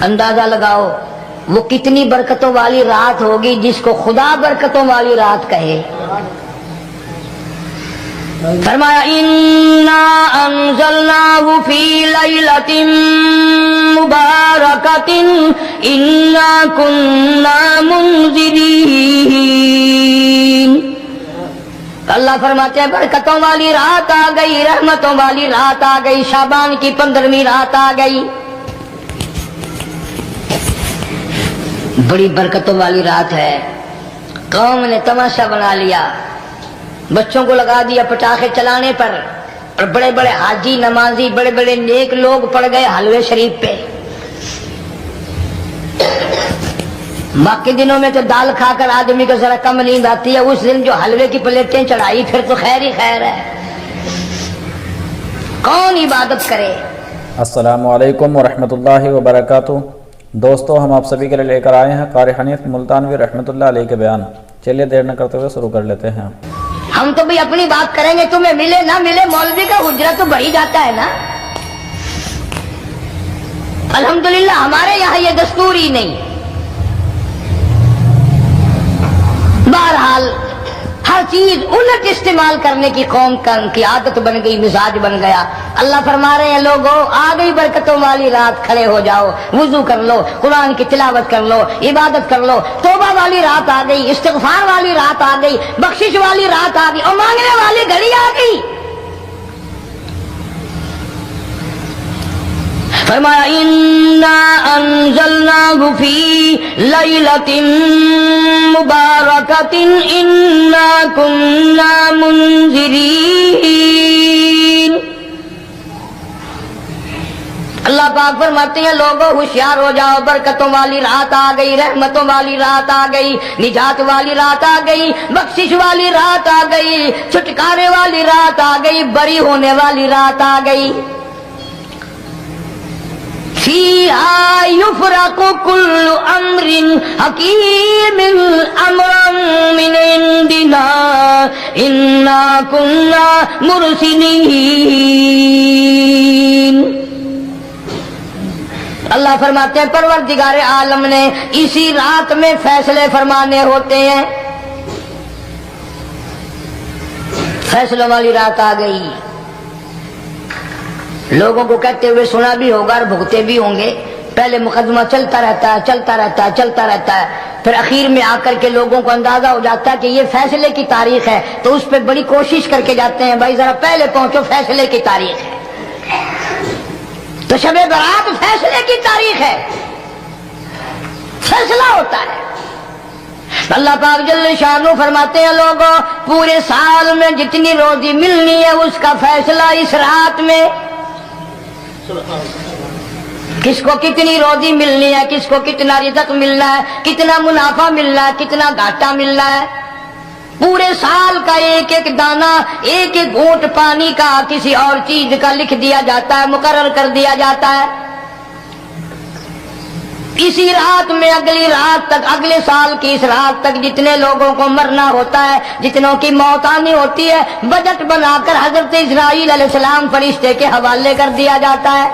اندازہ لگاؤ وہ کتنی برکتوں والی رات ہوگی جس کو خدا برکتوں والی رات کہے. فرمایا انا انزلناہ فی لیلۃ مبارکۃ انا کنا منذرین. اللہ فرماتے ہیں برکتوں والی رات آ گئی، رحمتوں والی رات آ گئی، شعبان کی 15ویں رات آ گئی. بڑی برکتوں والی رات ہے. قوم نے تماشا بنا لیا، بچوں کو لگا دیا پٹاخے چلانے پر، اور بڑے بڑے حاجی نمازی بڑے بڑے نیک لوگ پڑ گئے حلوے شریف پہ. باقی دنوں میں تو دال کھا کر آدمی کو ذرا کم نیند آتی ہے، اس دن جو حلوے کی پلیٹیں چڑھائی پھر تو خیر ہی خیر ہے. کون عبادت کرے. السلام علیکم ورحمۃ اللہ وبرکاتہ. دوستو ہم آپ سبھی کے لیے لے کر آئے ہیں قاری حنیف ملتانوی رحمۃ اللہ علیہ کے بیان. چلیے دیر نہ کرتے ہوئے شروع کر لیتے ہیں. ہم تو بھی اپنی بات کریں گے، تمہیں ملے نہ ملے مولوی کا حجرہ تو بڑھ ہی جاتا ہے نا. الحمدللہ ہمارے یہاں یہ دستور ہی نہیں. بہرحال ہر چیز الٹ استعمال کرنے کی قوم کی عادت بن گئی، مزاج بن گیا. اللہ فرما رہے ہیں لوگوں آ گئی برکتوں والی رات، کھڑے ہو جاؤ، وضو کر لو، قرآن کی تلاوت کر لو، عبادت کر لو. توبہ والی رات آ گئی، استغفار والی رات آ گئی، بخشش والی رات آ گئی، اور مانگنے والی گھڑی آ گئی. فرمایا انا انزلناہ فی لیلۃ مبارکۃ انا کنا منذرین. اللہ پاک فرماتے ہیں لوگوں ہوشیار ہو جاؤ، برکتوں والی رات آ گئی، رحمتوں والی رات آ گئی، نجات والی رات آ گئی، بخشش والی رات آ گئی، چھٹکارے والی رات آ گئی، بری ہونے والی رات آ گئی. فیہا یفرق کل امر حکیم امرا من عندنا انا کنا مرسلین. اللہ فرماتے ہیں پروردگار عالم نے اسی رات میں فیصلے فرمانے ہوتے ہیں. فیصلوں والی رات آ گئی. لوگوں کو کہتے ہوئے سنا بھی ہوگا اور بھگتے بھی ہوں گے. پہلے مقدمہ چلتا رہتا ہے چلتا رہتا ہے چلتا رہتا ہے، پھر اخیر میں آ کر کے لوگوں کو اندازہ ہو جاتا ہے کہ یہ فیصلے کی تاریخ ہے، تو اس پہ بڑی کوشش کر کے جاتے ہیں بھائی ذرا پہلے پہنچو، فیصلے کی تاریخ ہے. تو شب برات فیصلے کی تاریخ ہے، فیصلہ ہوتا ہے. اللہ پاک جل شانہ فرماتے ہیں لوگوں پورے سال میں جتنی روزی ملنی ہے اس کا فیصلہ اس رات میں. کس کو کتنی روزی ملنی ہے، کس کو کتنا رزق ملنا ہے، کتنا منافع ملنا ہے، کتنا گھاٹا ملنا ہے. پورے سال کا ایک ایک دانہ، ایک ایک گھونٹ پانی کا کسی اور چیز کا لکھ دیا جاتا ہے، مقرر کر دیا جاتا ہے. اسی رات میں اگلی رات تک، اگلے سال کی اس رات تک جتنے لوگوں کو مرنا ہوتا ہے، جتنوں کی موت آنی ہوتی ہے، بجٹ بنا کر حضرت اسرائیل علیہ السلام فرشتے کے حوالے کر دیا جاتا ہے.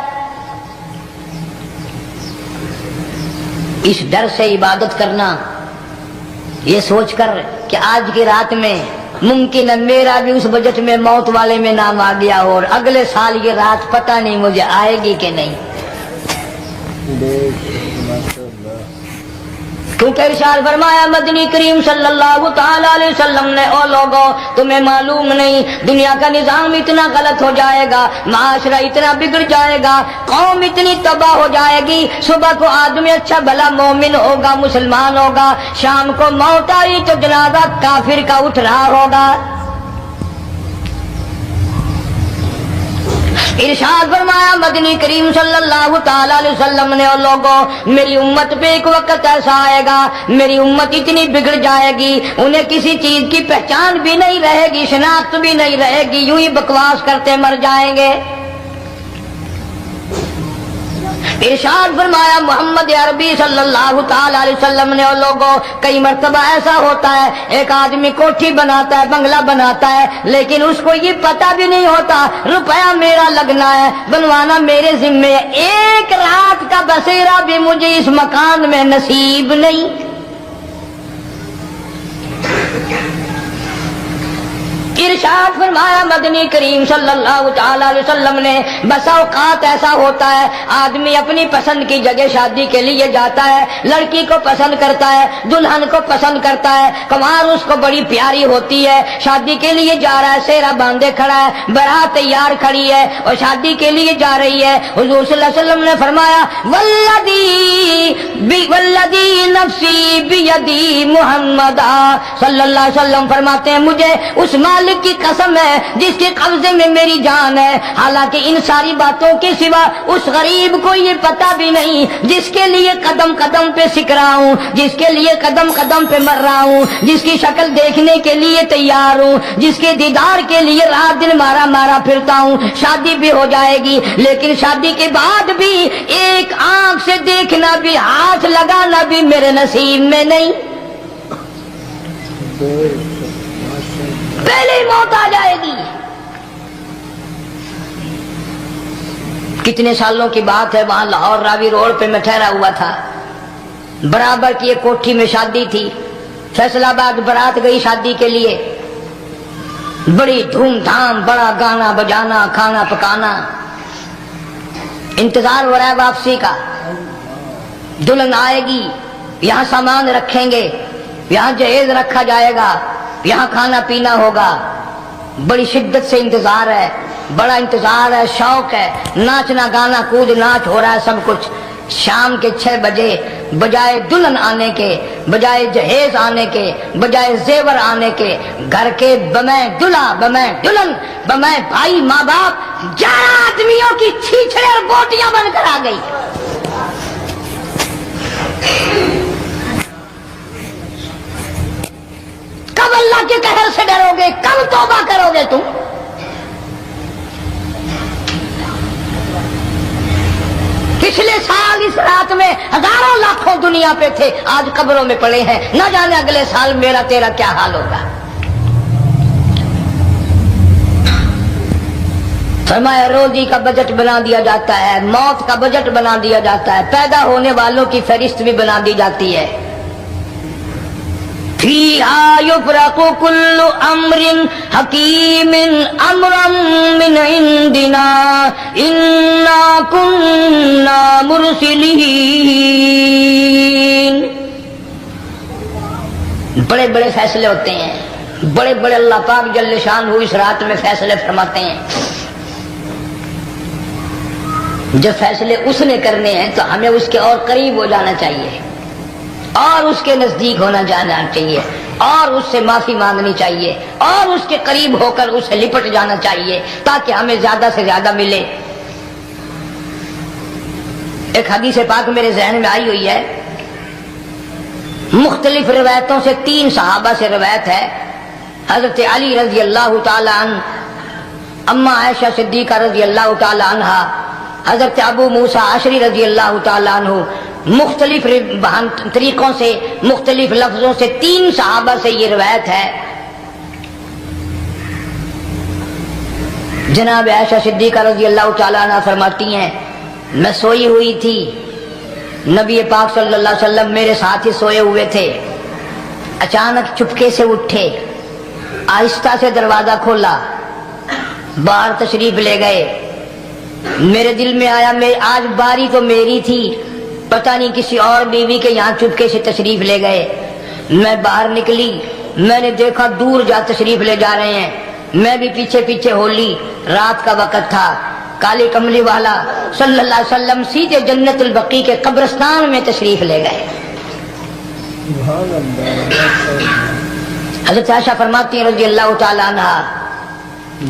اس ڈر سے عبادت کرنا، یہ سوچ کر کہ آج کی رات میں ممکن ہے میرا بھی اس بجٹ میں موت والے میں نام آ گیا ہو، اور اگلے سال یہ رات پتہ نہیں مجھے آئے گی کہ نہیں. کیونکہ ارشاد فرمایا مدنی کریم صلی اللہ تعالی علیہ وسلم نے او لوگوں تمہیں معلوم نہیں دنیا کا نظام اتنا غلط ہو جائے گا، معاشرہ اتنا بگڑ جائے گا، قوم اتنی تباہ ہو جائے گی. صبح کو آدمی اچھا بھلا مومن ہوگا، مسلمان ہوگا، شام کو موت آئی تو جنازہ کافر کا اٹھ رہا ہوگا. ارشاد فرمایا مدنی کریم صلی اللہ تعالی علیہ وسلم نے اور لوگوں میری امت پہ ایک وقت ایسا آئے گا، میری امت اتنی بگڑ جائے گی انہیں کسی چیز کی پہچان بھی نہیں رہے گی، شناخت بھی نہیں رہے گی، یوں ہی بکواس کرتے مر جائیں گے. ارشاد فرمایا محمد عربی صلی اللہ تعالی علیہ وسلم نے، اور لوگوں کئی مرتبہ ایسا ہوتا ہے ایک آدمی کوٹھی بناتا ہے، بنگلہ بناتا ہے، لیکن اس کو یہ پتہ بھی نہیں ہوتا روپیہ میرا لگنا ہے، بنوانا میرے ذمے ہے، ایک رات کا بسیرا بھی مجھے اس مکان میں نصیب نہیں۔ ارشاد فرمایا مدنی کریم صلی اللہ تعالی علیہ وسلم نے، بسا اوقات ایسا ہوتا ہے آدمی اپنی پسند کی جگہ شادی کے لیے جاتا ہے، لڑکی کو پسند کرتا ہے، دلہن کو پسند کرتا ہے، کمار اس کو بڑی پیاری ہوتی ہے، شادی کے لیے جا رہا ہے، سیرا باندھے کھڑا ہے، بارات تیار کھڑی ہے اور شادی کے لیے جا رہی ہے۔ حضور صلی اللہ علیہ وسلم نے فرمایا والذی نفسی بیدی، محمد صلی اللہ علیہ وسلم فرماتے ہیں مجھے اس مالک کی قسم ہے جس کے قبضے میں میری جان ہے، حالانکہ ان ساری باتوں کے سوا اس غریب کو یہ پتہ بھی نہیں جس کے لیے قدم قدم پہ سیکھ رہا ہوں، جس کے لیے قدم قدم پہ مر رہا ہوں، جس کی شکل دیکھنے کے لیے تیار ہوں، جس کے دیدار کے لیے رات دن مارا مارا پھرتا ہوں۔ شادی بھی ہو جائے گی لیکن شادی کے بعد بھی ایک آنکھ سے دیکھنا بھی، ہاتھ لگانا بھی میرے نصیب میں نہیں، پہلے ہی موت آ جائے گی۔ کتنے سالوں کی بات ہے، وہاں لاہور راوی روڈ پہ میں ٹھہرا ہوا تھا، برابر کی ایک کوٹھی میں شادی تھی، فیصل آباد برات گئی شادی کے لیے، بڑی دھوم دھام، بڑا گانا بجانا، کھانا پکانا، انتظار ہو رہا ہے واپسی کا، دلہن آئے گی، یہاں سامان رکھیں گے، یہاں جہیز رکھا جائے گا، یہاں کھانا پینا ہوگا، بڑی شدت سے انتظار ہے، بڑا انتظار ہے، شوق ہے، ناچنا گانا کود ناچ ہو رہا ہے سب کچھ۔ شام کے 6 بجے بجائے دلہن آنے کے، بجائے جہیز آنے کے، بجائے زیور آنے کے، گھر کے بمیں دلہا، بمیں دلہن، بمیں بھائی ماں باپ 11 آدمیوں کی چھیچڑے اور بوٹیاں بن کر آ گئی۔ کب اللہ کے قہر سے ڈرو گے؟ کب توبہ کرو گے تم؟ پچھلے سال اس رات میں ہزاروں لاکھوں دنیا پہ تھے، آج قبروں میں پڑے ہیں، نہ جانے اگلے سال میرا تیرا کیا حال ہوگا۔ فرمایا روزی کا بجٹ بنا دیا جاتا ہے، موت کا بجٹ بنا دیا جاتا ہے، پیدا ہونے والوں کی فہرست بھی بنا دی جاتی ہے۔ فیہا یفرق کل امر حکیم امرا من عندنا انا کننا مرسلین۔ بڑے بڑے فیصلے ہوتے ہیں، بڑے بڑے اللہ پاک جل شان ہو اس رات میں فیصلے فرماتے ہیں۔ جب فیصلے اس نے کرنے ہیں تو ہمیں اس کے اور قریب ہو جانا چاہیے، اور اس کے نزدیک ہونا جانا چاہیے، اور اس سے معافی مانگنی چاہیے، اور اس کے قریب ہو کر اس سے لپٹ جانا چاہیے تاکہ ہمیں زیادہ سے زیادہ ملے۔ ایک حدیث پاک میرے ذہن میں آئی ہوئی ہے، مختلف روایتوں سے 3 صحابہ سے روایت ہے، حضرت علی رضی اللہ تعالی عنہ، اما عائشہ صدیقہ رضی اللہ تعالی عنہا، حضرت ابو موسیٰ عشری رضی اللہ تعالی عنہ، مختلف طریقوں سے، مختلف لفظوں سے 3 صحابہ سے یہ روایت ہے۔ جناب عائشہ صدیقہ رضی اللہ تعالی عنہ فرماتی ہیں میں سوئی ہوئی تھی، نبی پاک صلی اللہ علیہ وسلم میرے ساتھ ہی سوئے ہوئے تھے، اچانک چپکے سے اٹھے، آہستہ سے دروازہ کھولا، باہر تشریف لے گئے۔ میرے دل میں آیا آج باری تو میری تھی، پتہ نہیں کسی اور بیوی کے یہاں چپکے سے تشریف لے گئے۔ میں باہر نکلی، میں نے دیکھا دور جا تشریف لے جا رہے ہیں، میں بھی پیچھے پیچھے ہو لی۔ رات کا وقت تھا، کالے کملی والا صلی اللہ علیہ وسلم سیدھے جنت البقیع کے قبرستان میں تشریف لے گئے۔ حضرت عائشہ فرماتی ہیں رضی اللہ تعالی عنہ،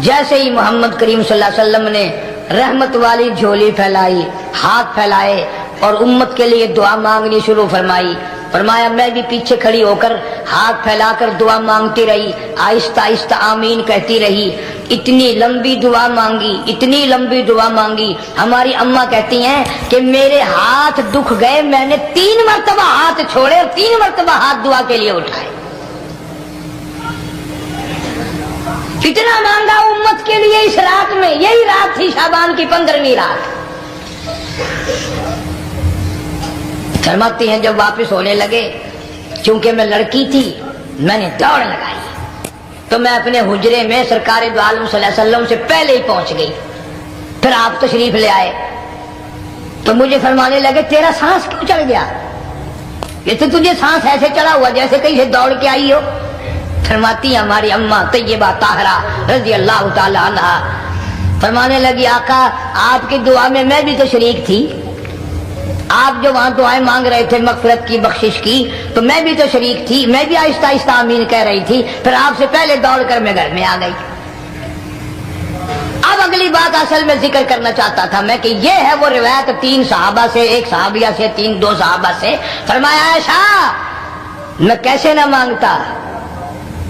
جیسے ہی محمد کریم صلی اللہ علیہ وسلم نے رحمت والی جھولی پھیلائی، ہاتھ پھیلائے اور امت کے لیے دعا مانگنی شروع فرمائی، فرمایا میں بھی پیچھے کھڑی ہو کر ہاتھ پھیلا کر دعا مانگتی رہی، آہستہ آہستہ آمین کہتی رہی۔ اتنی لمبی دعا مانگی، اتنی لمبی دعا مانگی. ہماری اماں کہتی ہیں کہ میرے ہاتھ دکھ گئے، میں نے 3 مرتبہ ہاتھ چھوڑے اور 3 مرتبہ ہاتھ دعا کے لیے اٹھائے. کتنا مانگا امت کے لیے اس رات میں. یہی رات تھی شعبان کی 15ویں رات. فرماتی ہیں جب واپس ہونے لگے، چونکہ میں لڑکی تھی میں نے دوڑ لگائی تو میں اپنے حجرے میں سرکار دو عالم صلی اللہ علیہ وسلم سے پہلے ہی پہنچ گئی. پھر آپ تشریف لے آئے تو مجھے فرمانے لگے تیرا سانس کیوں چڑھ گیا؟ یہ تو تجھے سانس ایسے چڑھا ہوا جیسے کہیں سے دوڑ کے آئی ہو. فرماتی ہیں ہماری اماں طیبہ طاہرہ رضی اللہ تعالی عنہا، فرمانے لگی آقا آپ کی دعا میں بھی تو شریک تھی. آپ جو وہاں دعائیں مانگ رہے تھے مغفرت کی، بخشش کی، تو میں بھی تو شریک تھی. میں بھی آہستہ آہستہ آمین کہہ رہی تھی. پھر آپ سے پہلے دوڑ کر میں گھر میں آ گئی. اب اگلی بات اصل میں ذکر کرنا چاہتا تھا میں کہ یہ ہے وہ روایت 3 صحابہ سے، 1 صحابیہ سے، 2 صحابہ سے. فرمایا عائشہ میں کیسے نہ مانگتا،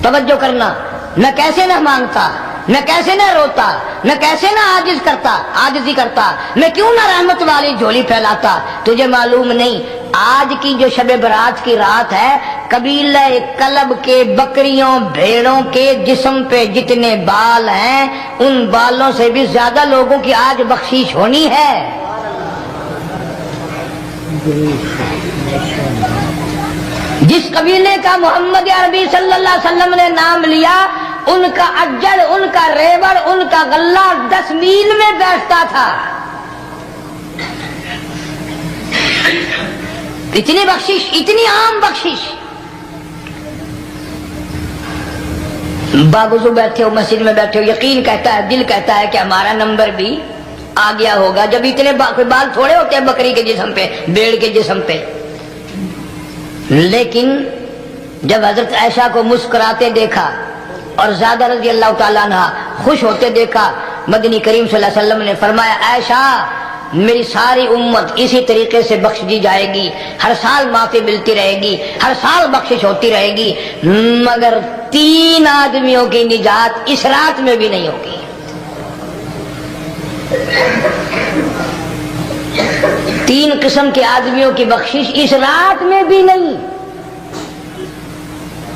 توجہ کرنا، میں کیسے نہ مانگتا، میں کیسے نہ روتا، میں کیسے نہ عاجزی کرتا، میں کیوں نہ رحمت والی جھولی پھیلاتا. تجھے معلوم نہیں آج کی جو شب برات کی رات ہے، قبیلہ کلب کے بکریوں بھیڑوں کے جسم پہ جتنے بال ہیں ان بالوں سے بھی زیادہ لوگوں کی آج بخشش ہونی ہے. جس قبیلے کا محمد عربی صلی اللہ علیہ وسلم نے نام لیا، ان کا اجڑ، ان کا ریوڑ، ان کا غلہ 10 میل میں بیٹھتا تھا. اتنی بخشش، اتنی عام بخشش. باوضو بیٹھے ہو، مسجد میں بیٹھے ہو، یقین کہتا ہے، دل کہتا ہے کہ ہمارا نمبر بھی آ گیا ہوگا. جب اتنے بال تھوڑے ہوتے ہیں بکری کے جسم پہ، بھیڑ کے جسم پہ. لیکن جب حضرت عائشہ کو مسکراتے دیکھا اور زیادہ رضی اللہ تعالیٰ عنہ خوش ہوتے دیکھا، مدنی کریم صلی اللہ علیہ وسلم نے فرمایا عائشہ میری ساری امت اسی طریقے سے بخش دی جائے گی، ہر سال معافی ملتی رہے گی، ہر سال بخشش ہوتی رہے گی، مگر 3 آدمیوں کی نجات اس رات میں بھی نہیں ہوگی. 3 قسم کے آدمیوں کی بخشش اس رات میں بھی نہیں،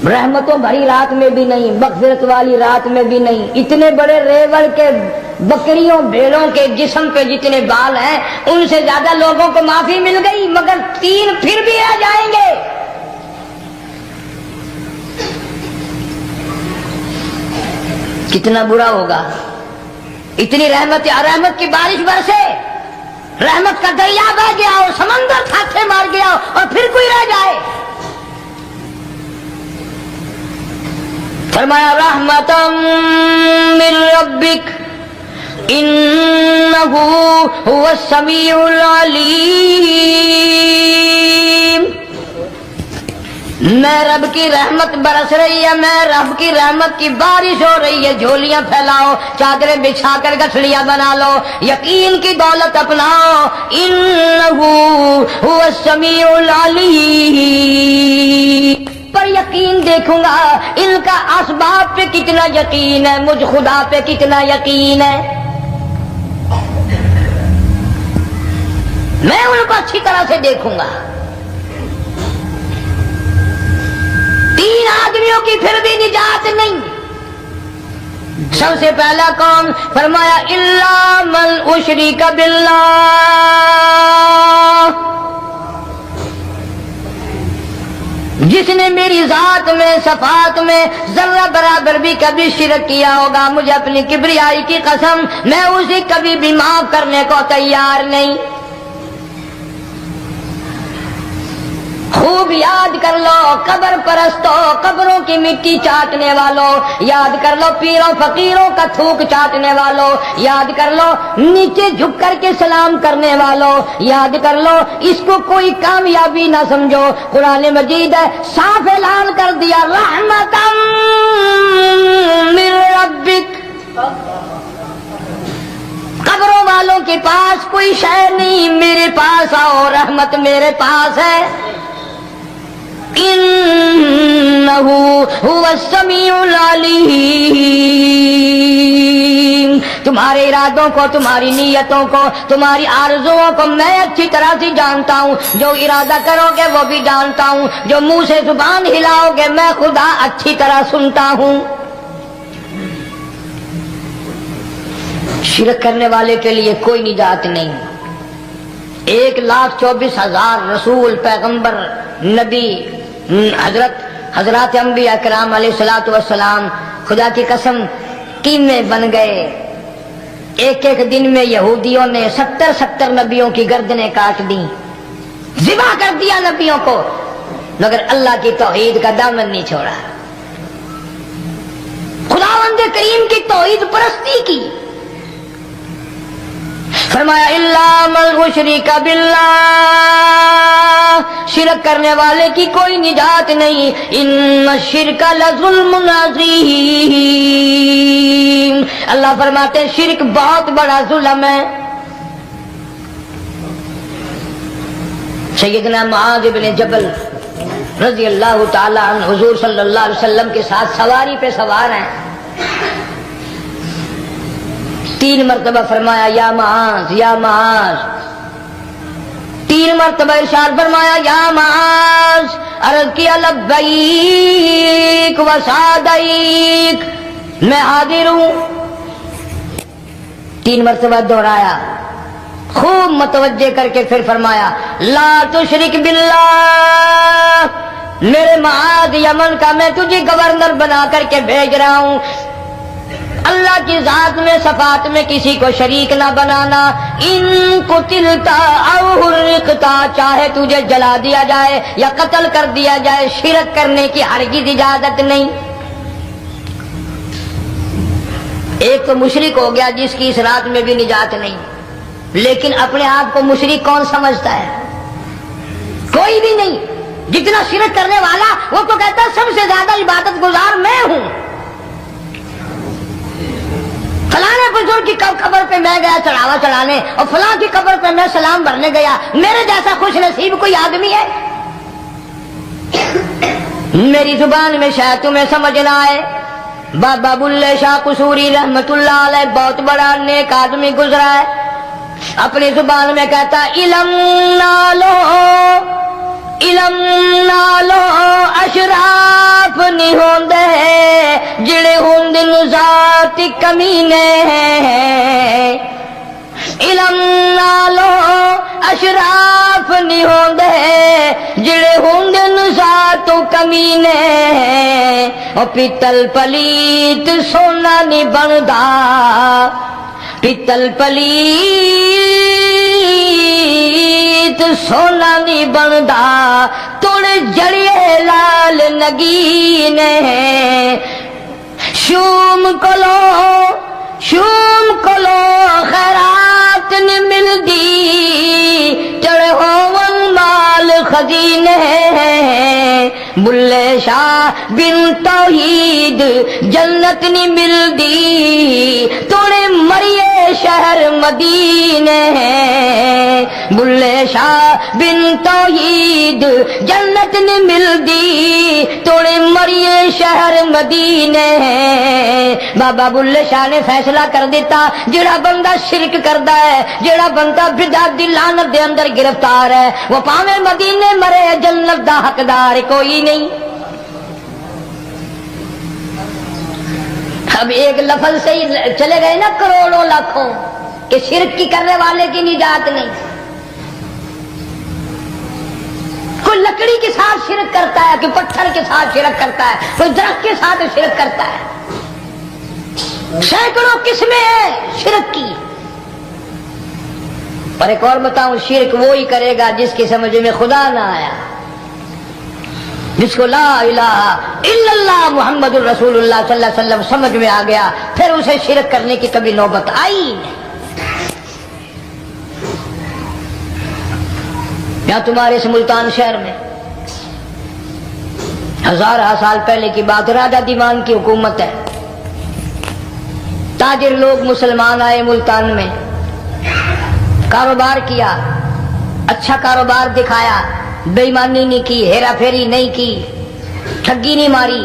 رحمتوں بھری رات میں بھی نہیں، مغفرت والی رات میں بھی نہیں. اتنے بڑے ریوڑ کے بکریوں بھیڑوں کے جسم پہ جتنے بال ہیں ان سے زیادہ لوگوں کو معافی مل گئی، مگر 3 پھر بھی آ جائیں گے. کتنا برا ہوگا. اتنی رحمت کی بارش برسے، رحمت کا دریا بہ گیا اور سمندر تھاکے مار گیا اور پھر کوئی رہ جائے. فرمایا رحمتم من ربک انہ هو السمیع العلیم. میں رب کی رحمت برس رہی ہے، میں رب کی رحمت کی بارش ہو رہی ہے. جھولیاں پھیلاؤ، چادریں بچھا کر گٹھڑیاں بنا لو، یقین کی دولت اپناؤ. انہ هو السمیع العلیم. پر یقین دیکھوں گا ان کا اسباب پہ کتنا یقین ہے، مجھ خدا پہ کتنا یقین ہے. میں ان کو اچھی طرح سے دیکھوں گا. 3 آدمیوں کی پھر بھی نجات نہیں. سب سے پہلا کون؟ فرمایا الا من اشرک باللہ. جس نے میری ذات میں، صفات میں ذرہ برابر بھی کبھی شرک کیا ہوگا، مجھے اپنی کبریائی کی قسم میں اسے کبھی بھی معاف کرنے کو تیار نہیں. خوب یاد کر لو قبر پرستو، قبروں کی مٹی چاٹنے والوں، یاد کر لو پیروں فقیروں کا تھوک چاٹنے والوں، یاد کر لو نیچے جھک کر کے سلام کرنے والوں، یاد کر لو اس کو کوئی کامیابی نہ سمجھو. قرآن مجید ہے صاف اعلان کر دیا رحمتم من ربک. قبروں والوں کے پاس کوئی شے نہیں، میرے پاس آؤ، رحمت میرے پاس ہے. انہ هو السمیع العلیم. تمہارے ارادوں کو، تمہاری نیتوں کو، تمہاری آرزوؤں کو میں اچھی طرح سے جانتا ہوں. جو ارادہ کرو گے وہ بھی جانتا ہوں، جو منہ سے زبان ہلاؤ گے میں خدا اچھی طرح سنتا ہوں. شرک کرنے والے کے لیے کوئی نجات نہیں. 1,24,000 رسول، پیغمبر، نبی، حضرات انبیاء کرام علیہ الصلوۃ والسلام خدا کی قسم قیمے بن گئے. ایک ایک دن میں یہودیوں نے 70 نبیوں کی گردنیں کاٹ دی، ذبح کر دیا نبیوں کو، مگر اللہ کی توحید کا دامن نہیں چھوڑا. خداوند کریم کی توحید پرستی کی. فرمایا الا من اشرک باللہ، شرک کرنے والے کی کوئی نجات نہیں. ان الشرک لظلم عظیم، اللہ فرماتے ہیں شرک بہت بڑا ظلم ہے. سیدنا معاذ بن جبل رضی اللہ تعالی عنہ حضور صلی اللہ علیہ وسلم کے ساتھ سواری پہ سوار ہیں. 3 مرتبہ فرمایا یا معاذ یا معاذ، 3 مرتبہ ارشاد فرمایا یا معاذ، عرض کیا لبیک و سعدیک، میں حاضر ہوں. 3 مرتبہ دوہرایا، خوب متوجہ کر کے پھر فرمایا لا تشرک باللہ، میرے معاذ یمن کا میں تجھے گورنر بنا کر کے بھیج رہا ہوں، اللہ کی ذات میں صفات میں کسی کو شریک نہ بنانا. ان قتلتا او حرقتا، چاہے تجھے جلا دیا جائے یا قتل کر دیا جائے، شرک کرنے کی ہرگز اجازت نہیں. ایک تو مشرک ہو گیا جس کی اس رات میں بھی نجات نہیں، لیکن اپنے آپ کو مشرک کون سمجھتا ہے؟ کوئی بھی نہیں. جتنا شرک کرنے والا وہ تو کہتا ہے سب سے زیادہ عبادت گزار میں ہوں. فلاں بزرگ کی قبر پہ میں گیا چڑھاوا چڑھانے، اور فلاں کی قبر پہ میں سلام بھرنے گیا، میرے جیسا خوش نصیب کوئی آدمی ہے؟ میری زبان میں شاید تمہیں سمجھ نہ آئے، بابا بلے شاہ قصوری رحمت اللہ علیہ بہت بڑا نیک آدمی گزرا ہے، اپنی زبان میں کہتا علم نالو اشراف نہیں ہوندے جڑے ہوندن ذات کمینے، علم نالو اشراف نہیں ہوندے جڑے ہوندن ذات کمینے، او پیتل پلیت سونا نہیں بندا، پیتل پلیت سونا نہیں بندا، توڑ جڑیے لال نگینے، شوم کلو خیرات نہیں ملدی، چڑے ہون مال خزینے، بلے شاہ بن توحید جنت نہیں ملدی، توڑے مریے شہر مدینے، بلے شاہ بن توحید جنت نہیں ملدی، توڑے مریے شہر مدینے. بابا بلے شاہ نے فیصلہ کر دیتا جڑا بندہ شرک کردا ہے، جڑا بندہ بدعت دی لعنت دے اندر گرفتار ہے، وہ پاویں مدینے مرے جنت دا حقدار کوئی نہیں. اب ایک لفظ سے ہی چلے گئے نا کروڑوں لاکھوں کہ شرک کی کرنے والے کی نجات نہیں. کوئی لکڑی کے ساتھ شرک کرتا ہے، کوئی پتھر کے ساتھ شرک کرتا ہے، کوئی درخت کے ساتھ شرک کرتا ہے. سینکڑوں قسمیں ہیں شرک کی. اور ایک اور بتاؤں، شرک وہی کرے گا جس کی سمجھ میں خدا نہ آیا، جس کو لا الہ الا اللہ محمد الرسول اللہ صلی اللہ علیہ وسلم سمجھ میں آ گیا، پھر اسے شرک کرنے کی کبھی نوبت آئی نہیں. یہاں تمہارے اس ملتان شہر میں 1000 سال پہلے کی بات، راجہ دیوان کی حکومت ہے. تاجر لوگ مسلمان آئے ملتان میں، کاروبار کیا، اچھا کاروبار دکھایا، بے ایمانی نہیں کی، ہیرا پھیری نہیں کی، ٹھگی نہیں ماری،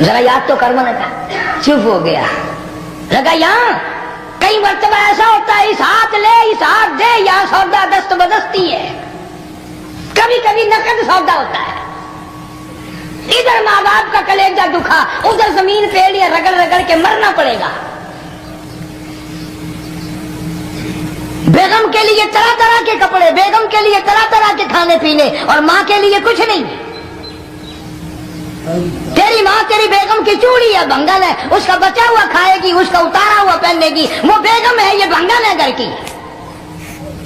ذرا یاد تو کر مانا تھا، چپ ہو گیا. لگا یہاں کئی مرتبہ ایسا ہوتا ہے اس ہاتھ لے اس ہاتھ دے، یہاں سودا دست بدستی ہے، کبھی کبھی نقد سودا ہوتا ہے. ادھر ماں باپ کا کلیجہ دکھا، ادھر زمین پیڑیاں رگڑ رگڑ کے مرنا پڑے گا. بیگم کے لیے طرح طرح کے کپڑے، بیگم کے لیے طرح طرح کے کھانے پینے، اور ماں کے لیے کچھ نہیں. تیری ماں تیری بیگم کی چوڑی ہے، بھنگن ہے، اس کا بچا ہوا کھائے گی، اس کا اتارا ہوا پہنے گی. وہ بیگم ہے، یہ بھنگن ہے گھر کی.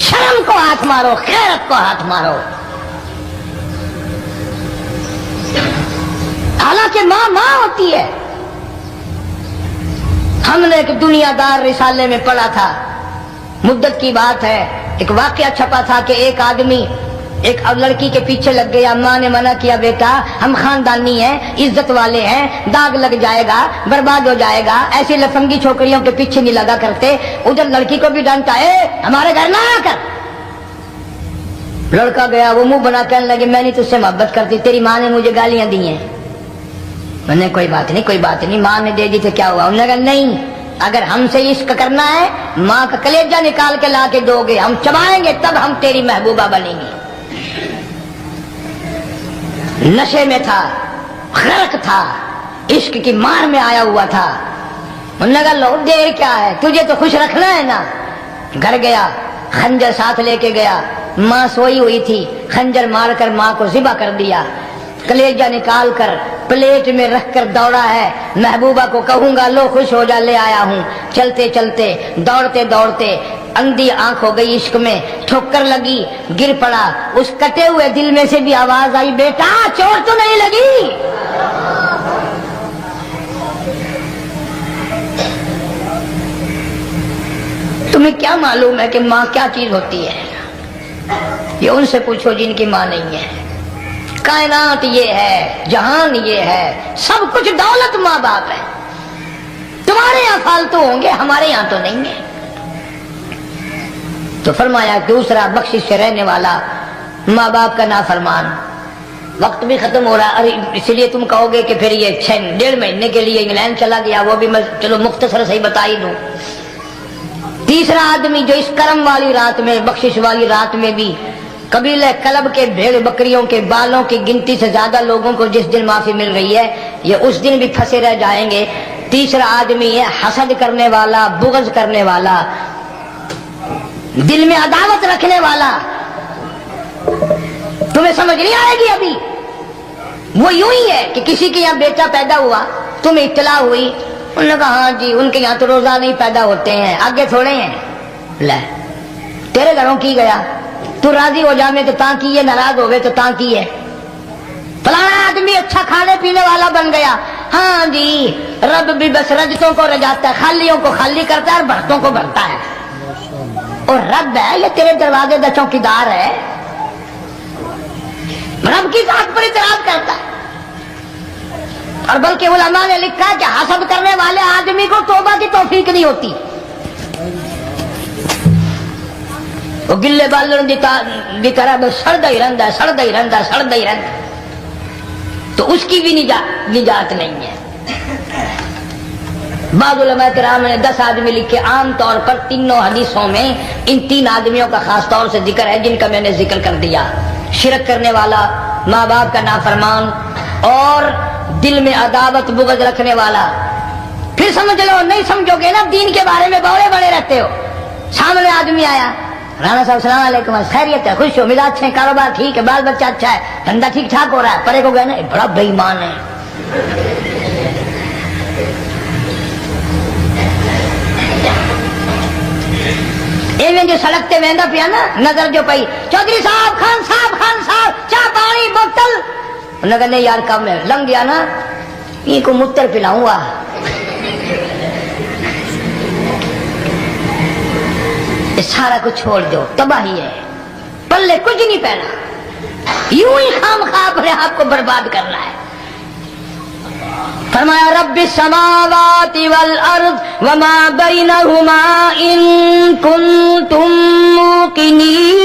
شرم کو ہاتھ مارو، خیرت کو ہاتھ مارو. حالانکہ ماں ماں ہوتی ہے. ہم نے ایک دنیا دار رسالے میں پڑھا تھا، مدت کی بات ہے، ایک واقعہ چھپا تھا کہ ایک آدمی ایک لڑکی کے پیچھے لگ گیا. ماں نے منع کیا، بیٹا ہم خاندانی ہیں، عزت والے ہیں، داغ لگ جائے گا، برباد ہو جائے گا، ایسی لفنگی چھوکریوں کے پیچھے نہیں لگا کرتے. ادھر لڑکی کو بھی ڈانٹا، ہمارے گھر نہ آ کر. لڑکا گیا، وہ منہ بنا کہنے لگے میں نہیں تجھ سے محبت کرتی، تیری ماں نے مجھے گالیاں دی ہیں. میں نے کوئی بات نہیں، کوئی بات نہیں، ماں نے دے دی تو کیا ہوا. انہوں نے کہا نہیں، اگر ہم سے عشق کرنا ہے ماں کا کلیجہ نکال کے لا کے دو گے، ہم چبائیں گے تب ہم تیری محبوبہ بنیں گے. نشے میں تھا، غرق تھا، عشق کی مار میں آیا ہوا تھا. انہوں نے کہا لو دیر کیا ہے، تجھے تو خوش رکھنا ہے نا. گھر گیا، خنجر ساتھ لے کے گیا. ماں سوئی ہوئی تھی، خنجر مار کر ماں کو ذبح کر دیا. کلیجہ نکال کر پلیٹ میں رکھ کر دوڑا ہے. محبوبہ کو کہوں گا لو خوش ہو جا، لے آیا ہوں. چلتے چلتے دوڑتے دوڑتے اندھی آنکھ ہو گئی عشق میں، ٹھوکر لگی، گر پڑا. اس کٹے ہوئے دل میں سے بھی آواز آئی، بیٹا چوٹ تو نہیں لگی؟ تمہیں کیا معلوم ہے کہ ماں کیا چیز ہوتی ہے؟ یہ ان سے پوچھو جن کی ماں نہیں ہے. کائنات یہ ہے، جہان یہ ہے، سب کچھ دولت ماں باپ ہے. تمہارے یہاں فالتو ہوں گے، ہمارے یہاں تو نہیں ہے. تو فرمایا دوسرا بخشش سے رہنے والا ماں باپ کا نافرمان. وقت بھی ختم ہو رہا، اس لیے تم کہو گے کہ پھر یہ 1.5 مہینے کے لیے انگلینڈ چلا گیا، وہ بھی میں چلو مختصر سے ہی بتا ہی دوں. تیسرا آدمی جو اس کرم والی رات میں، بخشش والی رات میں بھی قبیلہ کلب کے بھیڑ بکریوں کے بالوں کی گنتی سے زیادہ لوگوں کو جس دن معافی مل رہی ہے، یہ اس دن بھی پھنسے رہ جائیں گے. تیسرا آدمی ہے حسد کرنے والا، بغض کرنے والا، دل میں عداوت رکھنے والا. تمہیں سمجھ نہیں آئے گی ابھی. وہ یوں ہی ہے کہ کسی کے یہاں بیٹا پیدا ہوا، تمہیں اطلاع ہوئی، انہوں نے کہا ہاں جی ان کے یہاں تو روزہ نہیں پیدا ہوتے ہیں، آگے تھوڑے ہیں. لے تیرے گھروں کی گیا، تو راضی ہو جامے تو تاں کی ہے، ناراض ہوئے تو تاں کی ہے. فلانا آدمی اچھا کھانے پینے والا بن گیا، ہاں جی رب بھی بس رجتوں کو رجاتا ہے، خالیوں کو خالی کرتا ہے اور بھرتوں کو بھرتا ہے. اور رب ہے یہ تیرے دروازے کا چوکیدار ہے، رب کی ذات پر اعتراض کرتا ہے. اور بلکہ علماء نے لکھا کہ حسد کرنے والے آدمی کو توبہ کی توفیق نہیں ہوتی. وہ گلے بالوں کی طرح بس سڑتا ہی رہتا ہے، سڑتا ہی رہتا ہے، سڑتا ہی رہتا ہے. تو اس کی بھی نجات نہیں ہے. بعض علماء کرام نے 10 آدمی لکھے. عام طور پر تینوں حدیثوں میں ان 3 آدمیوں کا خاص طور سے ذکر ہے جن کا میں نے ذکر کر دیا. شرک کرنے والا، ماں باپ کا نافرمان، اور دل میں عداوت بغض رکھنے والا. پھر سمجھ لو نہیں سمجھو گے نا دین کے بارے میں بڑے بڑے رہتے ہو. سامنے آدمی آیا، رانا صاحب السلام علیکم، خیریت ہے، خوش ہو، مزاج اچھے، کاروبار ٹھیک ہے، بال بچہ اچھا ہے، دھندا ٹھیک ٹھاک ہو رہا ہے. پرے کو گئے نا بڑا بے ایمان ہے. جو سڑکتے وہدا پیا نا، نظر جو پئی، چودھری صاحب، خان صاحب چاہ پانی بوتل. انہوں نے کہا نہیں یار کم ہے، لنگ گیا نا یہ کو متر پلاؤں گا. سارا کچھ چھوڑ دو، تباہی ہے، پلے کچھ نہیں پہنا، یوں ہی خام خواہ اپنے آپ کو برباد کرنا ہے. فرمایا رب السماوات والارض وما بینہما ان کنتم موقنین.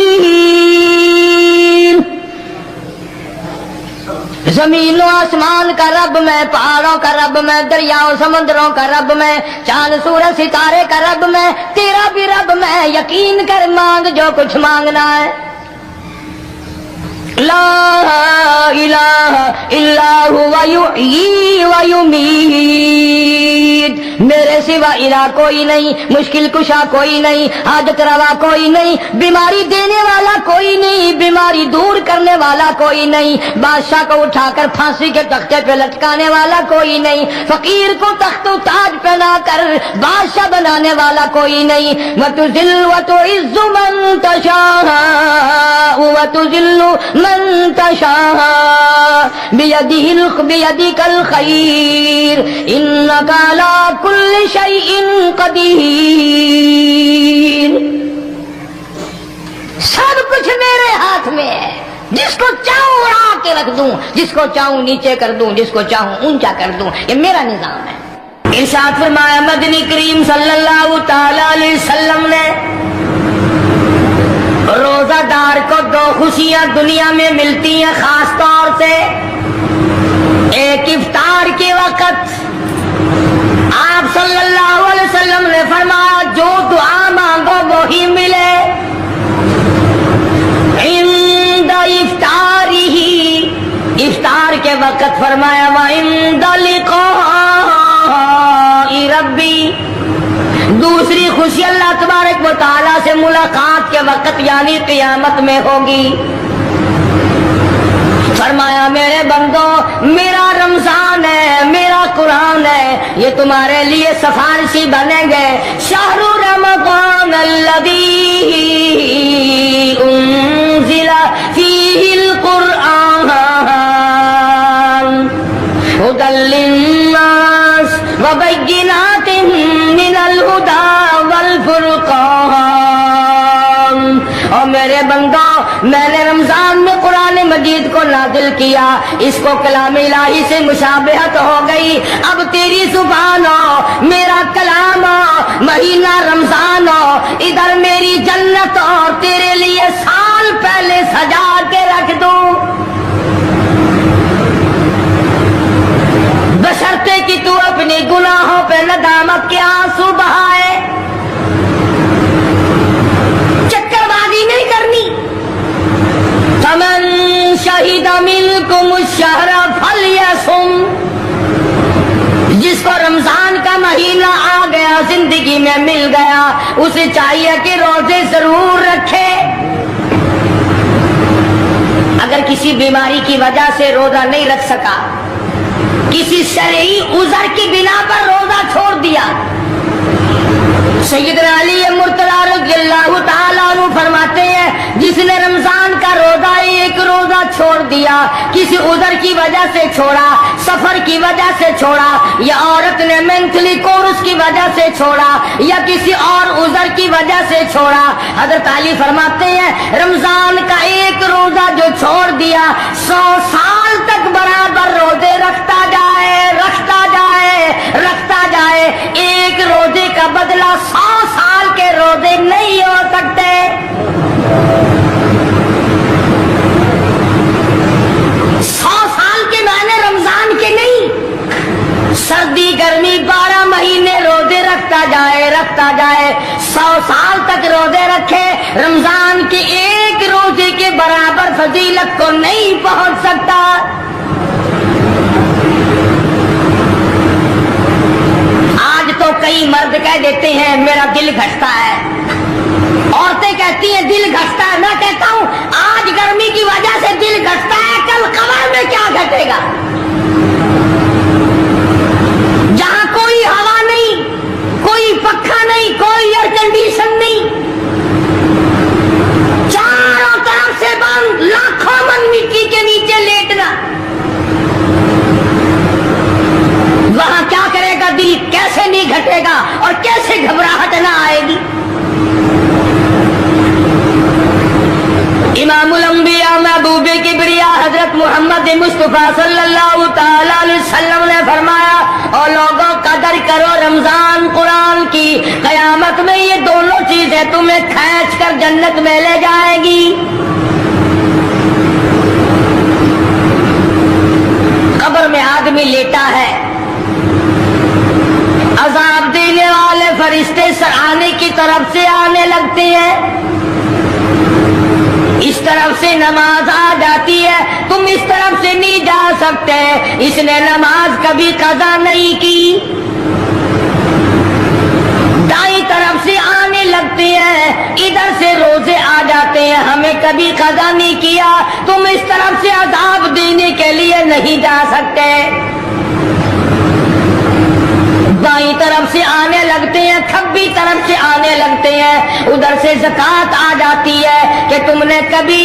زمین و آسمان کا رب میں، پہاڑوں کا رب میں، دریاؤں سمندروں کا رب میں، چاند سورج ستارے کا رب میں، تیرا بھی رب میں، یقین کر مانگ جو کچھ مانگنا ہے۔ لا الہ الا هو یحیی و یمیت، میرے سوا الہ کوئی نہیں، مشکل کشا کوئی نہیں، حاجت روا کوئی نہیں، بیماری دینے والا کوئی نہیں، بیماری دور کرنے والا کوئی نہیں، بادشاہ کو اٹھا کر پھانسی کے تختے پہ لٹکانے والا کوئی نہیں، فقیر کو تخت و تاج پہنا کر بادشاہ بنانے والا کوئی نہیں۔ وتذل وتعز من تشاء وتذل من تشاء بیدک الخیر انک علی کل شیء قدیر۔ سب کچھ میرے ہاتھ میں ہے، جس کو چاہوں اڑا کے رکھ دوں، جس کو چاہوں نیچے کر دوں، جس کو چاہوں اونچا کر دوں، یہ میرا نظام ہے۔ ارشاد فرمایا مدنی کریم صلی اللہ تعالی علیہ وسلم نے، روزہ دار کو دو خوشیاں دنیا میں ملتی ہیں خاص طور سے، ایک افطار کے وقت آپ صلی اللہ علیہ وسلم نے فرمایا جو دعا مانگو وہی ملے، عند افطارہ، افطار کے وقت فرمایا وعند لقاء ربی، دوسری خوشی اللہ تبارک و تعالیٰ سے ملاقات کے وقت یعنی قیامت میں ہوگی۔ فرمایا میرے بندو میرا رمضان ہے، میرا قرآن ہے، یہ تمہارے لیے سفارشی بنیں گے۔ شہر رمضان الذی انزل فیہ القرآن ھدی للناس وبینات من الہدی والفرقان۔ اور میرے بندو میں نے رمضان میں قرآن مجید کو نازل کیا، اس کو کلام الہی سے مشابہت ہو گئی، اب تیری زبان ہو، میرا کلام ہو، مہینہ رمضان ہو، ادھر میری جنت اور تیرے لیے سال پہلے سجا کے رکھ دوں، بشرطے کہ تو اپنے گناہوں پہ ندامت کے آنسو بہائے، چکر بازی نہیں کرنی۔ فمن شہد منکم الشہر فلیصم، جس کو رمضان کا مہینہ آ گیا، زندگی میں مل گیا، اسے چاہیے کہ روزے ضرور رکھے۔ اگر کسی بیماری کی وجہ سے روزہ نہیں رکھ سکا، کسی شرعی عذر کی بنا پر روزہ چھوڑ دیا، سیدنا علی مرتضیٰ رضی اللہ تعالیٰ عنہ فرماتے ہیں جس نے رمضان کا روزہ ایک روزہ چھوڑ دیا، کسی عذر کی وجہ سے چھوڑا، سفر کی وجہ سے چھوڑا، یا عورت نے مینٹلی کورس کی وجہ سے چھوڑا، یا کسی اور عذر کی وجہ سے چھوڑا، حضرت علی فرماتے ہیں رمضان کا ایک روزہ جو چھوڑ دیا 100 سال تک برابر روزے رکھتا جائے، رکھتا جائے، رکھتا جائے، ایک روزے کا بدلہ 100 سال کے روزے نہیں ہو سکتے۔ 100 سال کے معنی رمضان کے نہیں، سردی گرمی 12 مہینے روزے رکھتا جائے، رکھتا جائے، 100 سال تک روزے رکھے، رمضان کے ایک روزے کے برابر فضیلت کو نہیں پہنچ سکتا۔ آج تو کئی مرد کہہ دیتے ہیں میرا دل گھٹتا ہے، عورتیں کہتی ہیں دل گھٹتا ہے، میں کہتا ہوں آج گرمی کی وجہ سے دل گھٹتا ہے، کل قمر میں کیا گھٹے گا؟ جہاں کوئی ہوا نہیں، کوئی پنکھا نہیں، کوئی ایئر کنڈیشن نہیں، چاروں طرف سے بند، لاکھوں من مٹی کے نیچے لیٹنا، وہاں کیا کرے گا دل؟ کیسے نہیں گھٹے گا اور کیسے گھبراہٹ نہ آئے گی؟ امام الانبیاء محبوب کبریا حضرت محمد مصطفیٰ صلی اللہ تعالی علیہ وسلم نے فرمایا اور لوگوں قدر کرو رمضان قرآن کی، قیامت میں یہ دونوں چیزیں تمہیں کھینچ کر جنت میں لے جائے گی۔ نماز آ جاتی ہے تم اس طرف سے نہیں جا سکتے، اس نے نماز کبھی قضا نہیں کی، دائیں طرف سے آنے لگتے ہیں ادھر سے روزے آ جاتے ہیں، ہمیں کبھی قضا نہیں کیا، تم اس طرف سے عذاب دینے کے لیے نہیں جا سکتے، بائیں طرف سے آنے لگتے ہیں کھبی طرف سے آنے لگتے ہیں، ادھر سے زکوٰۃ آ جاتی ہے کہ تم نے کبھی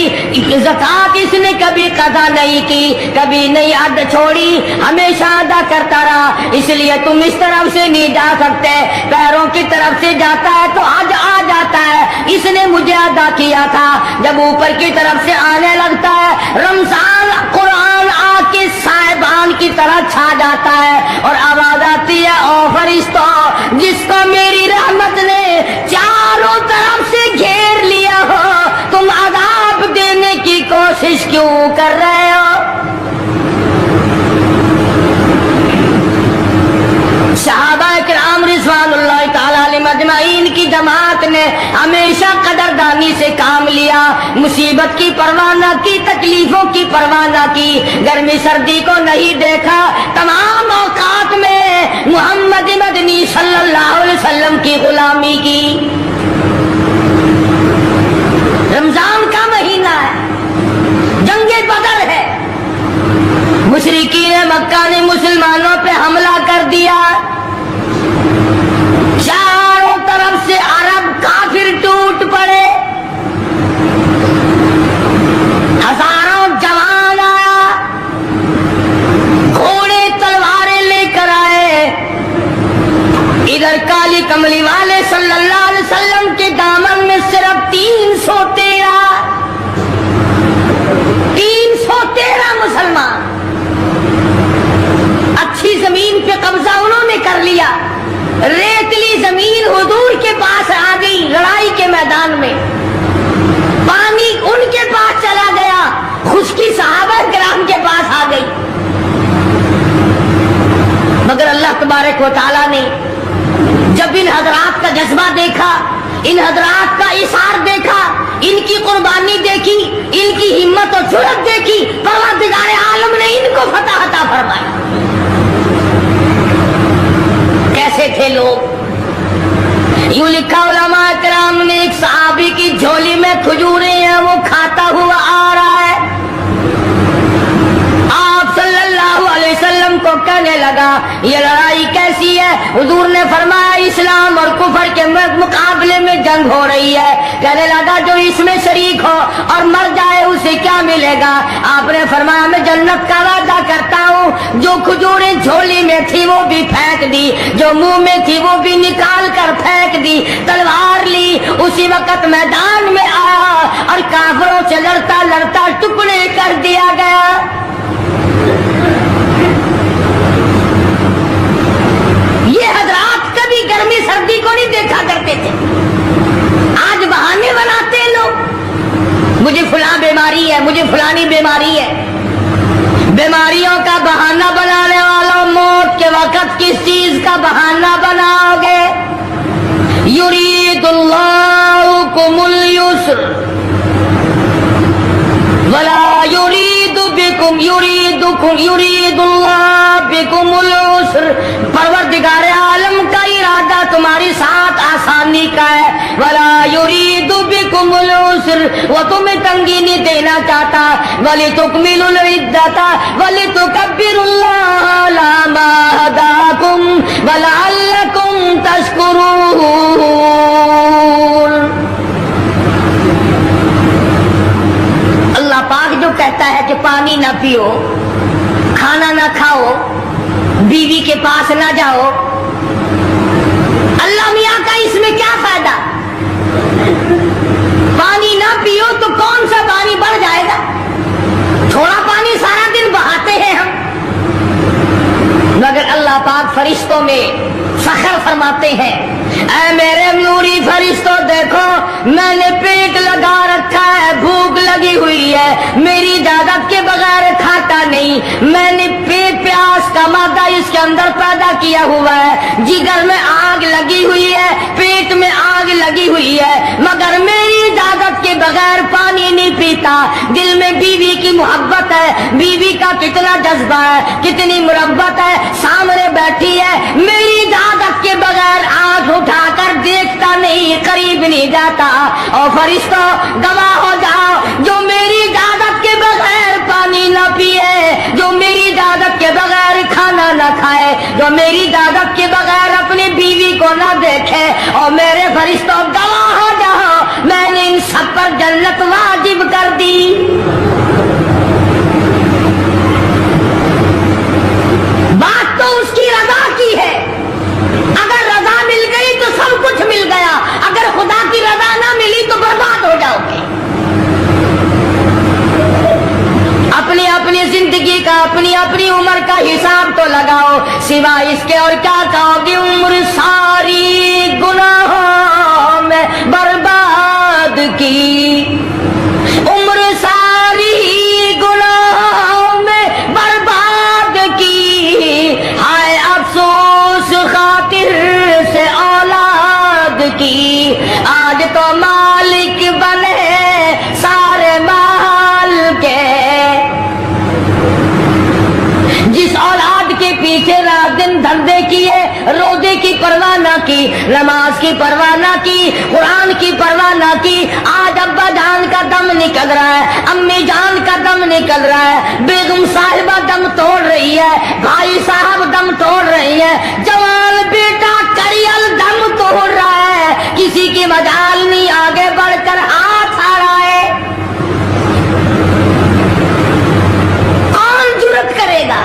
زکوٰۃ اس نے کبھی قضا نہیں کی، کبھی نہیں ادا چھوڑی، ہمیشہ ادا کرتا رہا، اس لیے تم اس طرف سے نہیں جا سکتے، پیروں کی طرف سے جاتا ہے تو آج آ جاتا ہے، اس نے مجھے ادا کیا تھا، جب اوپر کی طرف سے آنے لگتا ہے رمضان قرآن آ کے صاحبان کی طرح چھا جاتا ہے اور آواز آتی ہے او فرشتوں جس کو میری رحمت نے چاروں طرف سے گھیر لیا ہو تم عذاب دینے کی کوشش کیوں کر رہے ہو؟ صحابہ کرام رضوان اللہ تعالی علیہم اجمعین کی جماعت نے ہمیشہ قدردانی سے کام لیا، مصیبت کی پرواہ نہ کی، تکلیفوں کی پرواہ نہ کی، گرمی سردی کو نہیں دیکھا، تمام اوقات میں محمد مدنی صلی اللہ علیہ وسلم کی غلامی کی۔ رمضان کا مہینہ ہے، جنگ بدر ہے، مشرکین مکہ نے مسلمانوں پہ حملہ کر دیا، چاروں طرف سے عرب کافر ٹوٹ پڑے، ہزاروں جوان آیا، گھوڑے تلواریں لے کر آئے، ادھر کالی کملی والے صلی اللہ علیہ وسلم کے دامن میں صرف 313 مسلمان، اچھی زمین پہ قبضہ انہوں نے کر لیا، ریتلی زمین حضور کے پاس آ گئی، لڑائی کے میدان میں پانی ان کے پاس چلا گیا، خشکی صحابہ کرام کے پاس آ گئی، مگر اللہ تبارک و تعالیٰ نے جب ان حضرات کا جذبہ دیکھا، ان حضرات کا اثار دیکھا، ان کی قربانی دیکھی، ان کی ہمت اور جرأت دیکھی، پروردگار عالم نے ان کو فتح عطا فرمایا۔ کیسے تھے لوگ؟ یوں لکھا علماء کرام نے، ایک صحابی کی جھولی میں کھجوریں ہیں، وہ کھاتا ہوا آ رہا ہے، آپ صلی اللہ علیہ وسلم کو کہنے لگا یہ لڑائی کیسی ہے؟ حضور نے فرمایا اسلام اور کفر کے مقابلے میں جنگ ہو رہی ہے۔ کہنے لگا جو اس میں شریک ہو اور مر جائے اسے کیا ملے گا؟ آپ نے فرمایا میں جنت کا وعدہ کرتا ہوں، جو کھجوریں جھولی میں تھی وہ بھی پھینک دی، جو منہ میں تھی وہ بھی نکال کر پھینک دی، تلوار لی، اسی وقت میدان میں آیا اور کافروں سے لڑتا لڑتا ٹکڑے کر دیا گیا۔ یہ حضرات کبھی گرمی سردی کو نہیں دیکھا کرتے تھے، آج بہانے بناتے ہیں لوگ، مجھے فلاں بیماری ہے، مجھے فلانی بیماری ہے، بیماریوں کا بہانہ بنانے والوں، موت کے وقت کس چیز کا بہانہ بناؤ گے؟ یرید اللہ بکم اليسر ولا یرید بکم یرید اللہ بکم العسر، پروردگار عالم کا ارادہ تمہاری ساتھ آسانی کا ہے، ولا یرید بکم العسر، وہ تمہیں تنگی نہیں دینا چاہتا، وَلِتُكْمِلُوا الْعِدَّةَ وَلِتُكَبِّرُوا اللَّهَ عَلَىٰ مَا هَدَاكُمْ وَلَعَلَّكُمْ تَشْكُرُونَ۔ اللہ پاک جو کہتا ہے کہ پانی نہ پیو، کھانا نہ کھاؤ، بیوی کے پاس نہ جاؤ، اللہ میاں کا اس میں کیا فائدہ؟ پانی نہ پیو تو کون سا پانی بڑھ جائے گا؟ تھوڑا پانی سارا دن بہاتے ہیں ہم، مگر اللہ پاک فرشتوں میں فخر فرماتے ہیں، اے میرے نوری فرشتوں دیکھو میں نے پیٹ لگا رکھا ہے، بھوک لگی ہوئی ہے، میری اجازت کے بغیر کھاتا نہیں، میں نے پیاس کا مادہ اس کے اندر پیدا کیا ہوا ہے، جگر میں آگ لگی ہوئی ہے، پیٹ میں آگ لگی ہوئی ہے، مگر میری اجازت کے بغیر پانی نہیں پیتا. دل میں بیوی کی محبت ہے, بیوی کا کتنا جذبہ ہے, کتنی محبت ہے, سامنے بیٹھی ہے, میری اجازت کے بغیر آنکھ اٹھا کر دیکھتا نہیں, قریب نہیں جاتا. اور فرشتوں گواہ ہو جاؤ, جو میری اجازت کے بغیر پانی نہ پیے, جو میری اجازت کے بغیر کھانا نہ کھائے, جو میری اجازت کے بغیر اپنی بیوی کو نہ دیکھے, اور میرے فرشتوں گواہ ہو جاؤ, میں نے ان سب پر جنت واجب کر دی. بات تو اس کی رضا کی ہے. اگر رضا مل گئی تو سب کچھ مل گیا, اگر خدا کی رضا نہ ملی تو برباد ہو جاؤ گے. اپنی اپنی زندگی کا, اپنی اپنی عمر کا حساب تو لگاؤ, سوائے اس کے اور کیا کہو گی. عمر ساری گناہوں میں برباد کی, عمر ساری گناہوں میں برباد کی, ہائے افسوس خاطر سے اولاد کی. آج تو مالک بنے سارے مال کے, جس اولاد کے پیچھے رات دن دھندے کیے, روزے کی پرواہ نہ کی, نماز کی پرواہ نہ کی, قرآن کی پرواہ نہ کی. آج ابا جان کا دم نکل رہا ہے, امی جان کا دم نکل رہا ہے, بیگم صاحبہ دم توڑ رہی ہے, بھائی صاحب دم توڑ رہی ہے, جوان بیٹا کریل دم توڑ رہا ہے, کسی کی مجال نہیں آگے بڑھ کر ہاتھ آ رہا ہے. کون جرت کرے گا؟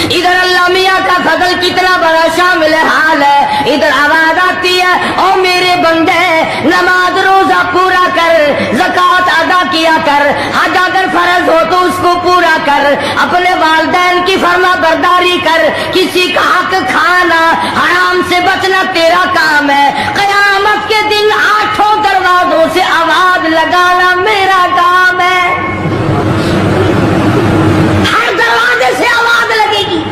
ادھر اللہ میاں کا فضل کتنا بڑا شامل حال ہے, ادھر آواز آتی ہے, او میرے بندے نماز روزہ پورا کر, زکوٰۃ ادا کیا کر, حج اگر فرض ہو تو اس کو پورا کر, اپنے والدین کی فرما برداری کر, کسی کا حق کھانا, حرام سے بچنا تیرا کام ہے. قیامت کے دن 8 دروازوں سے آواز لگانا میرا کام ہے. ہر دروازے سے آواز لگے گی.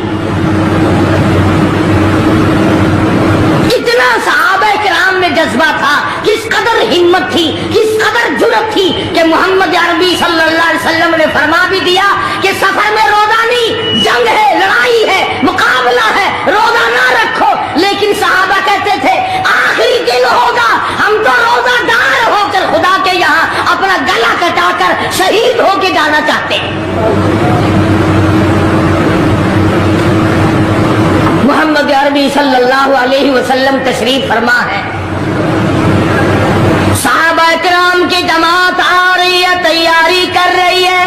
کتنا صحابہ کرام میں جذبہ تھا, کس قدر ہمت تھی, کس قدر جرأت تھی کہ محمد عربی صلی اللہ علیہ وسلم نے فرما بھی دیا کہ سفر میں روزہ نہیں, جنگ ہے, لڑائی ہے, مقابلہ ہے, روزہ نہ رکھو. لیکن صحابہ کہتے تھے آخری دن ہوگا, ہم تو روزہ دار ہو کر خدا کے یہاں اپنا گلا کٹا کر شہید ہو کے جانا چاہتے ہیں. محمد عربی صلی اللہ علیہ وسلم تشریف فرما ہے, صحابہ کرام کی جماعت آ رہی ہے, تیاری کر رہی ہے.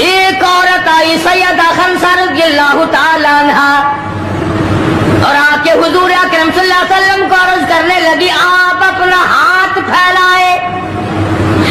ایک عورت آئی سیدہ خنسہ رضی اللہ تعالیٰ عنہا, اور آ کے حضور اکرم صلی اللہ علیہ وسلم کو عرض کرنے لگی, آپ اپنا ہاتھ پھیلائے.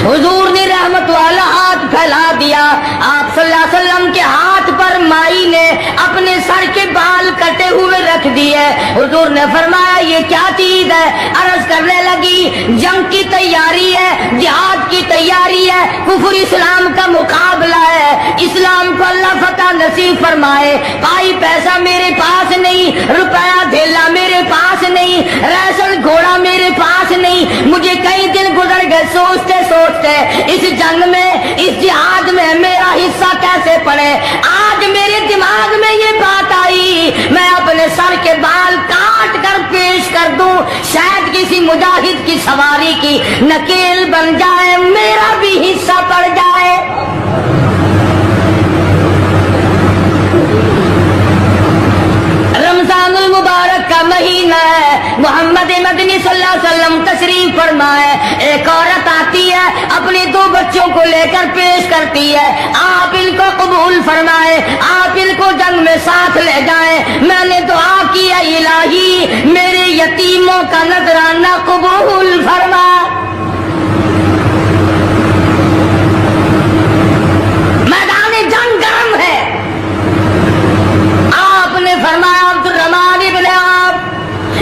حضور نے رحمت والا ہاتھ پھیلا دیا. آپ صلی اللہ علیہ وسلم کے ہاتھ پر مائی نے اپنے سر کے بال کٹے ہوئے رکھ دیے. حضور نے فرمایا یہ کیا چیز ہے؟ عرض کرنے لگی جنگ کی تیاری ہے, جہاد کی تیاری ہے, کفر اسلام کا مقابلہ ہے, اسلام کو اللہ فتح نصیب فرمائے. پائی پیسہ میرے پاس نہیں, روپیہ دھیلا میرے پاس نہیں, ریشن گھوڑا میرے پاس نہیں. مجھے کئی دن گزر گئے سوچتے سوچتے اس جنگ میں, اس جہاد میں میرا حصہ کیسے پڑے. آج میرے دماغ میں یہ بات آئی, میں اپنے سر کے بال کاٹ کر پیش کر دوں, شاید کسی مجاہد کی سواری کی نکیل بن جائے, میرا بھی حصہ پڑ جائے. رمضان المبارک کا مہینہ ہے, محمد مدنی صلی اللہ علیہ وسلم تشریف فرمائے. ایک عورت آتی ہے, اپنے 2 بچوں کو لے کر پیش کرتی ہے, آپ ان کو قبول فرمائے, آپ ان کو جنگ میں ساتھ لے جائیں. میں نے دعا کی ہے الہی میرے یتیموں کا نذرانہ قبول فرما. میدان جنگ گرم ہے. آپ نے فرمایا عبدالرحمان ابن عوف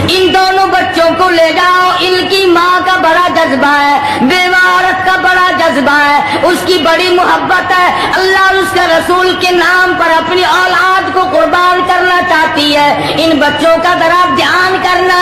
ان دونوں بچوں کو لے جاؤ, ان کی ماں کا بڑا جذبہ ہے, بیوہ عورت کا بڑا جذبہ ہے, اس کی بڑی محبت ہے, اللہ اور اس کے رسول کے نام پر اپنی اولاد کو قربان کرنا چاہتی ہے. ان بچوں کا ذرا دھیان کرنا.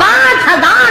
5000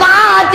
5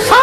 100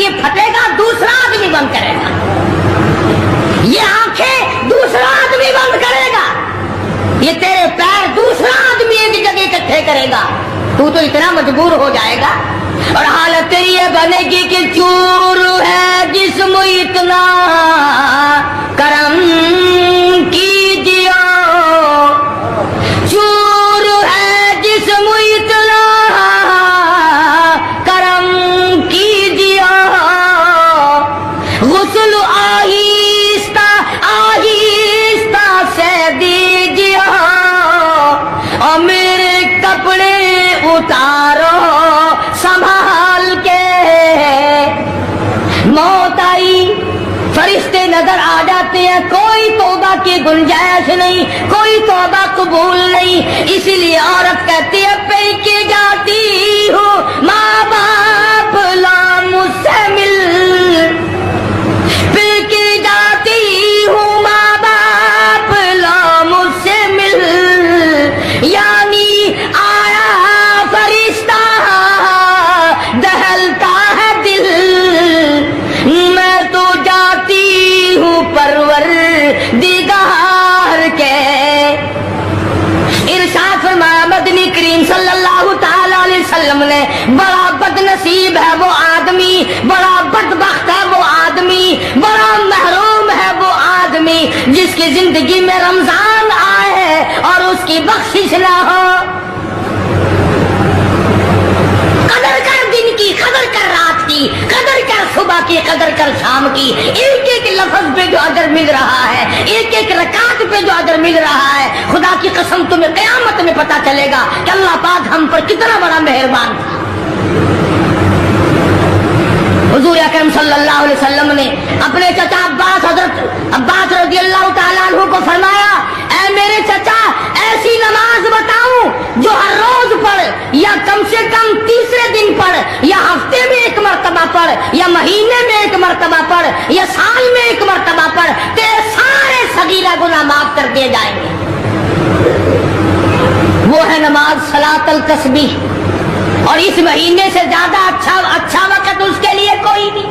یہ پھٹے گا دوسرا آدمی بند کرے گا، یہ آنکھیں دوسرا آدمی بند کرے گا، یہ تیرے پیر دوسرا آدمی ایک جگہ اکٹھے کرے گا، تو اتنا مجبور ہو جائے گا اور حالت تیری یہ بنے گی کہ چور ہے جسم اتنا کرم کیجیے، چور ہے جسم اتنا کرم کیجیے، غسل آہستہ آہستہ سے دیجیے اور میرے کپڑے اتارو سنبھال کے۔ موت آئی، فرشتے نظر آ جاتے ہیں، کوئی توبہ کی گنجائش نہیں، کوئی توبہ قبول نہیں، اسی لیے عورت کہتی ہے پہ کے جاتی ہوں ماں باپ لا مجھ سے مل، پہ کے جاتی ہوں ماں باپ لا مجھ سے مل، یعنی آیا فرشتہ دہلتا ہے دل، میں تو جاتی ہوں پرور دیدار کے۔ ارشاد فرمایا مدنی کریم صلی اللہ تعالی علیہ وسلم نے، بڑا بد نصیب ہے وہ آدمی، بڑا بدبخت ہے وہ آدمی، بڑا محروم ہے وہ آدمی جس کی زندگی میں رمضان آئے اور اس کی بخشش نہ ہو۔ قدر کر دن کی، قدر کر رات کی، قدر کر صبح کی، قدر کر شام کی، ایک ایک لفظ پہ جو اجر مل رہا ہے، ایک ایک رکعت پہ جو اجر مل رہا ہے، خدا کی قسم تمہیں قیامت میں پتا چلے گا کہ اللہ پاک ہم پر کتنا بڑا مہربان تھا۔ حضور اکرم صلی اللہ علیہ وسلم نے اپنے چچا عباس، حضرت عباس رضی اللہ تعالیٰ عنہ کو فرمایا، اے میرے چچا ایسی نماز بتاؤں جو ہر روز پڑھ، یا کم سے کم تیسرے دن پڑھ، یا ہفتے میں ایک مرتبہ پڑھ، یا مہینے میں ایک مرتبہ پڑھ، یا سال میں ایک مرتبہ پڑھ، تیرے سارے صغیرہ گناہ معاف کر دیے جائیں گے۔ وہ ہے نماز صلاۃ التسبیح، اور اس مہینے سے زیادہ اچھا وقت اس کے لیے کوئی نہیں۔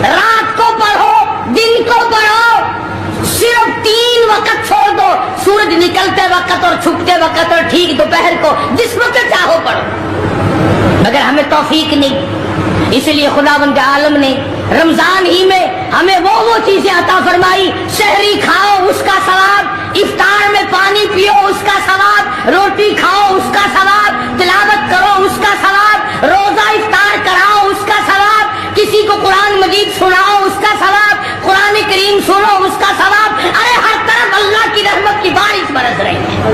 رات کو پڑھو، دن کو پڑھو، صرف 3 وقت چھوڑ دو، سورج نکلتے وقت اور چھپتے وقت اور ٹھیک دوپہر کو، جس وقت چاہو پڑھو، مگر ہمیں توفیق نہیں۔ اس لیے خداوند عالم نے رمضان ہی میں ہمیں وہ چیزیں عطا فرمائی، سحری کھاؤ اس کا ثواب، افطار میں پانی پیو اس کا ثواب، روٹی کھاؤ اس کا ثواب، تلاوت کرو اس کا ثواب، روزہ افطار کراؤ اس کا ثواب، کسی کو قرآن مجید سناؤ اس کا ثواب، قرآن کریم سنو اس کا ثواب۔ ارے ہر طرف اللہ کی رحمت کی بارش برس رہی ہے،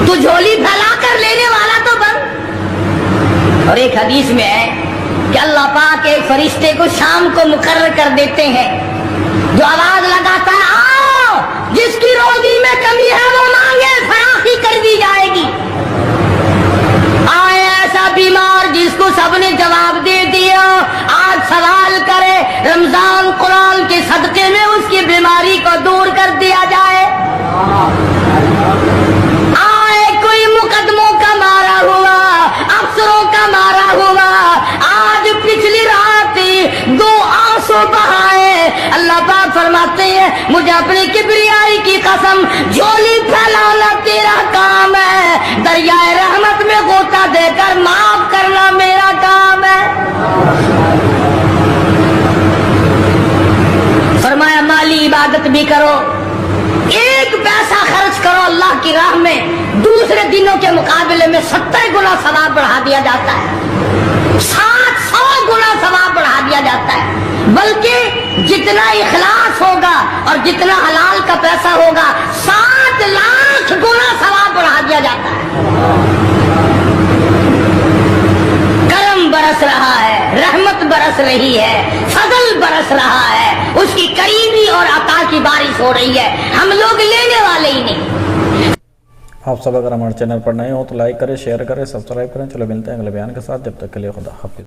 تو جھولی پھیلا کر لینے والا تو بن۔ اور ایک حدیث میں ہے کہ اللہ پاک ایک فرشتے کو شام کو مقرر کر دیتے ہیں جو آواز لگاتا ہے، آؤ جس کی روزی میں کمی ہے وہ مانگے، فراخی کر دی جائے گی۔ آئے ایسا بیمار جس کو سب نے جواب دے دیا، آج سوال کرے، رمضان قرآن کے صدقے میں اس کی بیماری کو دور کر دیا جائے۔ آئے کوئی مقدموں کا مارا ہوا، افسروں کا مارا ہوا، آج پچھلی رات 2 آنسو بہائے، اللہ پاک فرماتے ہیں مجھے اپنی کبریائی کی قسم، جھولی پھیلانا تیرا کام ہے، دریائے رحمت میں غوطہ دے کر معاف کرنا میرا کام ہے۔ فرمایا مالی عبادت بھی کرو، 1 پیسہ خرچ کرو اللہ کی راہ میں، دوسرے دنوں کے مقابلے میں 70 گنا ثواب بڑھا دیا جاتا ہے، 700 گنا ثواب بڑھا دیا جاتا ہے، بلکہ جتنا اخلاص ہوگا اور جتنا حلال کا پیسہ ہوگا 7 لاکھ گنا ثواب بڑھا دیا جاتا ہے۔ کرم برس رہا ہے، رحمت برس رہی ہے، فضل برس رہا ہے، اس کی کریمی اور عطا کی بارش ہو رہی ہے، ہم لوگ لینے والے ہی نہیں۔ آپ سب اگر ہمارے چینل پر نئے ہو تو لائک کریں، شیئر کریں، سبسکرائب کریں۔ چلو ملتے ہیں اگلے بیان کے ساتھ، جب تک کے لیے خدا حافظ۔